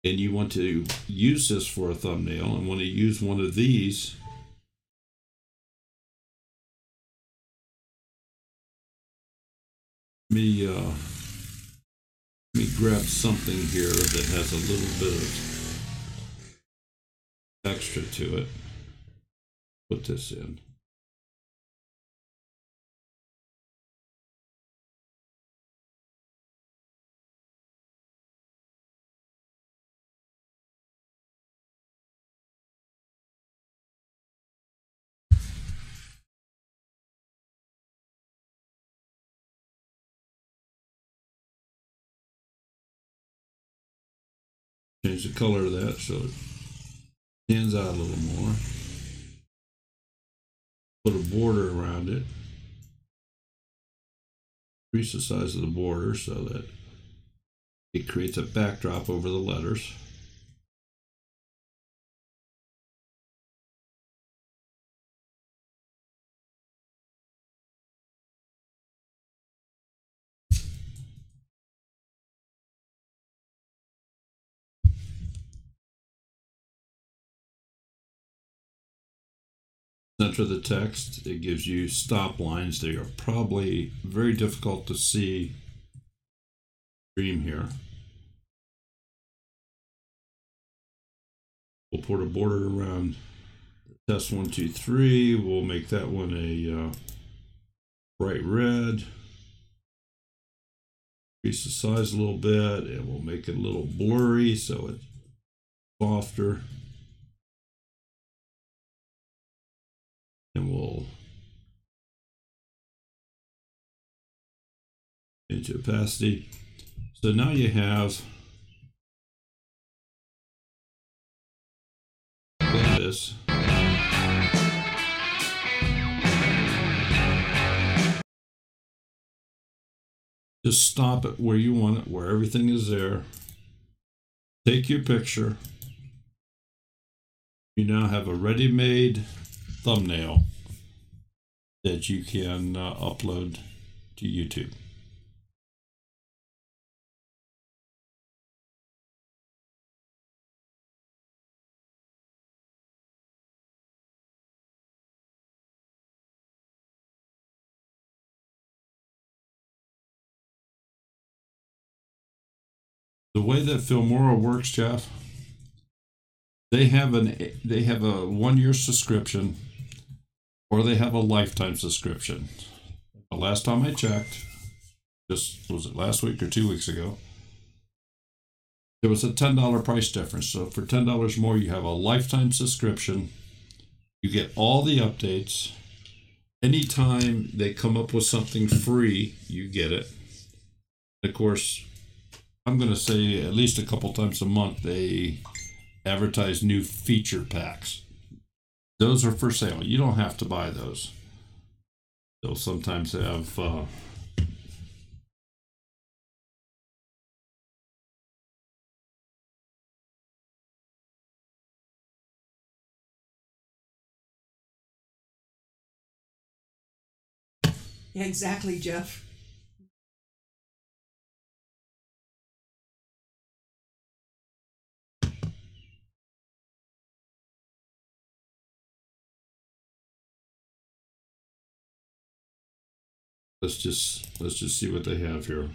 and you want to use this for a thumbnail and want to use one of these, let me grab something here that has a little bit of extra to it. Put this in. Change the color of that so it stands out a little more. Put a border around it. Increase the size of the border so that it creates a backdrop over the letters. Center the text, it gives you stop lines. They are probably very difficult to see stream here. We'll put a border around test 1, 2, 3. We'll make that one a bright red. Increase the size a little bit, and we'll make it a little blurry so it's softer. And we'll change opacity. So now you have this. Just stop it where you want it, where everything is there. Take your picture. You now have a ready-made thumbnail that you can upload to YouTube. The way that Filmora works, Jeff, they have a 1-year subscription, or they have a lifetime subscription. The last time I checked, just was it last week or 2 weeks ago, there was a $10 price difference. So for $10 more, you have a lifetime subscription. You get all the updates. Anytime they come up with something free, you get it. Of course, I'm going to say at least a couple times a month they advertise new feature packs. Those are for sale. You don't have to buy those. They'll sometimes have Yeah, exactly, Jeff. let's just see what they have here.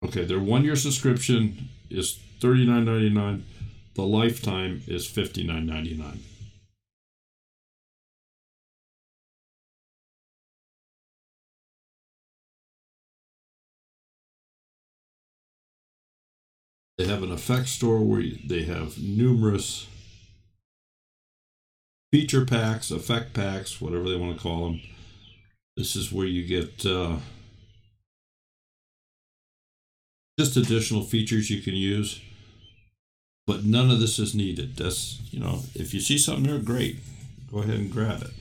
Okay, their 1-year subscription is $39.99. The lifetime is $59.99. They have an effects store where they have numerous feature packs, effect packs, whatever they want to call them. This is where you get just additional features you can use, but none of this is needed. That's, you know, if you see something there, great, go ahead and grab it.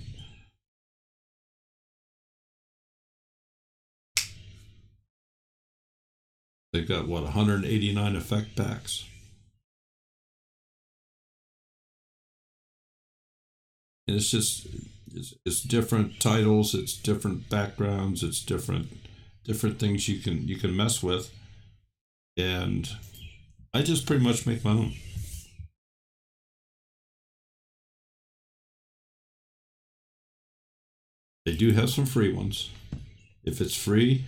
They've got what, 189 effect packs. And it's just, it's different titles, it's different backgrounds, it's different things you can mess with. And I just pretty much make my own. They do have some free ones. If it's free,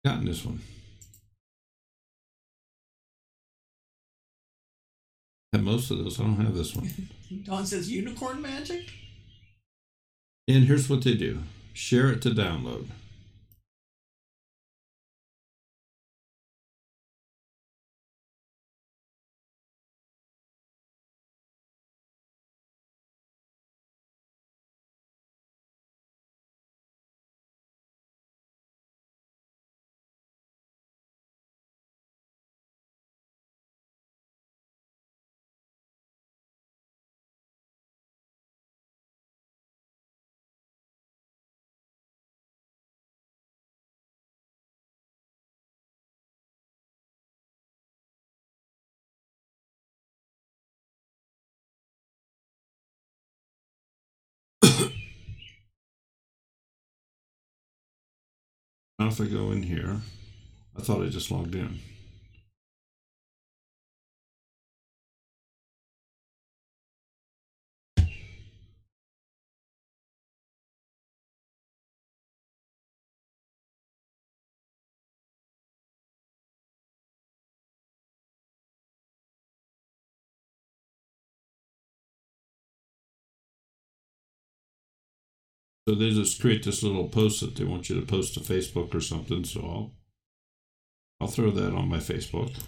gotten this one. I have most of those. I don't have this one. Dawn says unicorn magic. And here's what they do. Share it to download. Now if I go in here, I thought I just logged in. So they just create this little post that they want you to post to Facebook or something. So I'll throw that on my Facebook.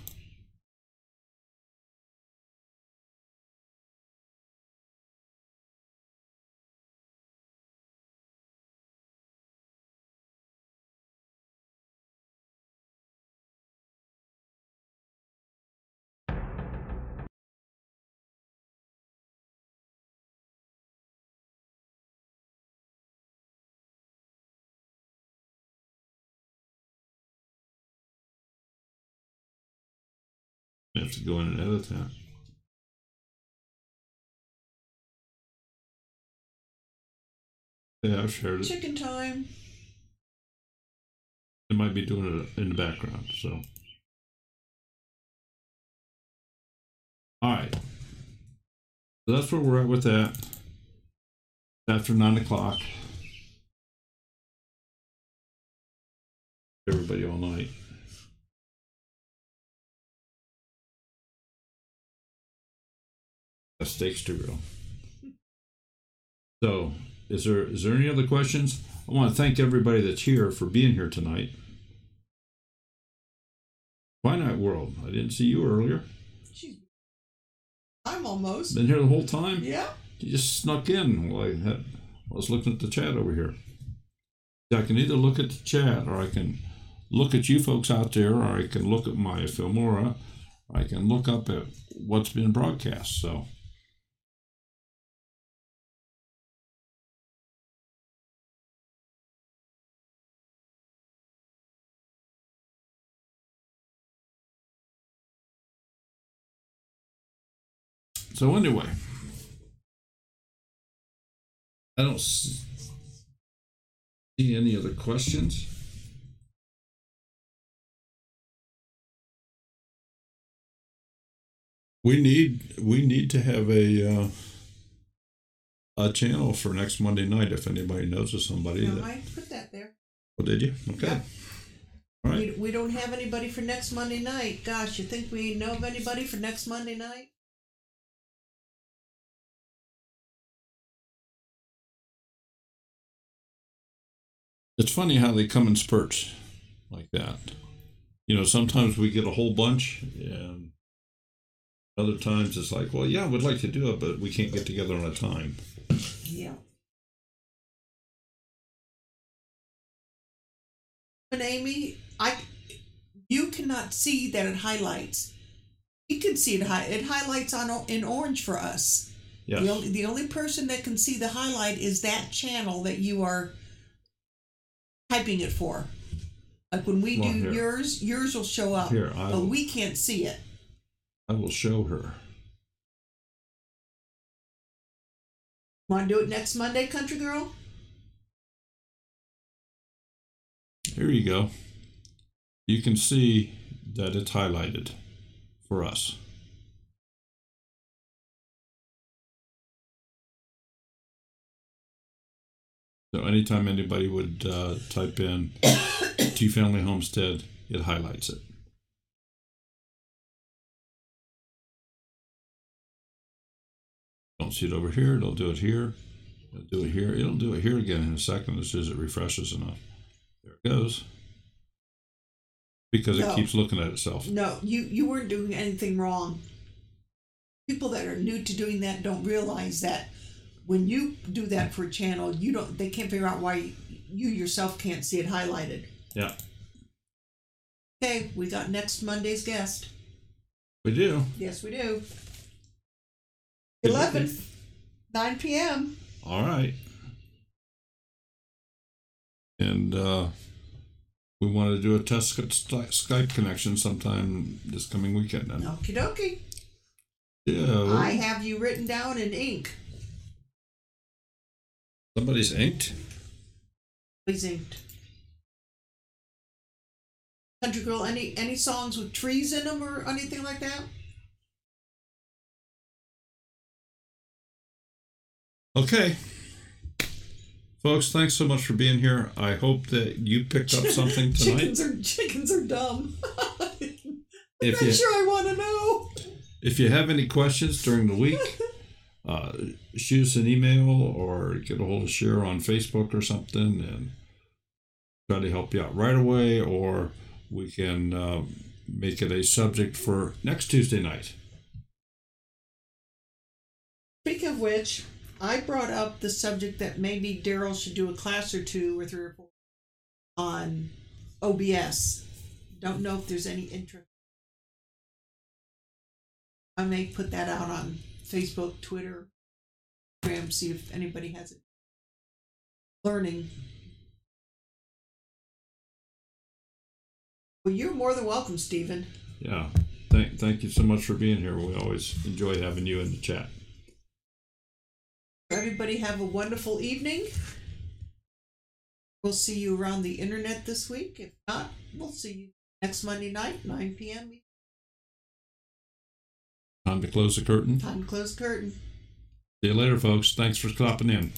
I have to go in and edit that. Yeah, I've shared it. Chicken time. It might be doing it in the background, so. All right. So that's where we're at with that. After 9 o'clock. Everybody all night. Steaks to grill. So, is there any other questions? I want to thank everybody that's here for being here tonight. Finite World, I didn't see you earlier. I'm almost. Been here the whole time? Yeah. You just snuck in while I was looking at the chat over here. I can either look at the chat, or I can look at you folks out there, or I can look at my Filmora, or I can look up at what's been broadcast. So. So anyway, I don't see any other questions. We need to have a channel for next Monday night. If anybody knows of somebody, No, I put that there. Oh, did you? Okay. Yep. All right. We don't have anybody for next Monday night. Gosh, you think we know of anybody for next Monday night? It's funny how they come in spurts like that. You know, sometimes we get a whole bunch, and other times it's like, well, yeah, we'd like to do it, but we can't get together on a time. Yeah. And Amy, you cannot see that it highlights. You can see it highlights in orange for us. Yes. The only person that can see the highlight is that channel that you are typing it for. Like when we do yours will show up. Here, but we can't see it. I will show her. Want to do it next Monday, Country Girl? Here you go. You can see that it's highlighted for us. So anytime anybody would type in T-Family Homestead, it highlights it. Don't see it over here, it'll do it here. It'll do it here. It'll do it here again in a second as soon as it refreshes enough. There it goes. Because it keeps looking at itself. No, you weren't doing anything wrong. People that are new to doing that don't realize that when you do that for a channel, they can't figure out why you yourself can't see it highlighted. Yeah. Okay, we got next Monday's guest. We do. Yes, we do. 11th, 9 p.m. All right. And we want to do a test Skype connection sometime this coming weekend then. Okie dokie. Yeah. I have you written down in ink. Somebody's inked? Please inked. Country Girl, any songs with trees in them or anything like that? Okay. Folks, thanks so much for being here. I hope that you picked up something tonight. Chickens are dumb. I'm If not sure I want to know. If you have any questions during the week, shoot us an email or get a hold of Cher on Facebook or something and try to help you out right away, or we can make it a subject for next Tuesday night. Speaking of which, I brought up the subject that maybe Daryl should do a class or 2 or 3 or 4 on OBS. Don't know if there's any interest. I may put that out on Facebook, Twitter, Instagram, see if anybody has it. Learning. Well, you're more than welcome, Stephen. Yeah. Thank you so much for being here. We always enjoy having you in the chat. Everybody have a wonderful evening. We'll see you around the internet this week. If not, we'll see you next Monday night, 9 p.m. Time to close the curtain. Time to close the curtain. See you later, folks. Thanks for stopping in.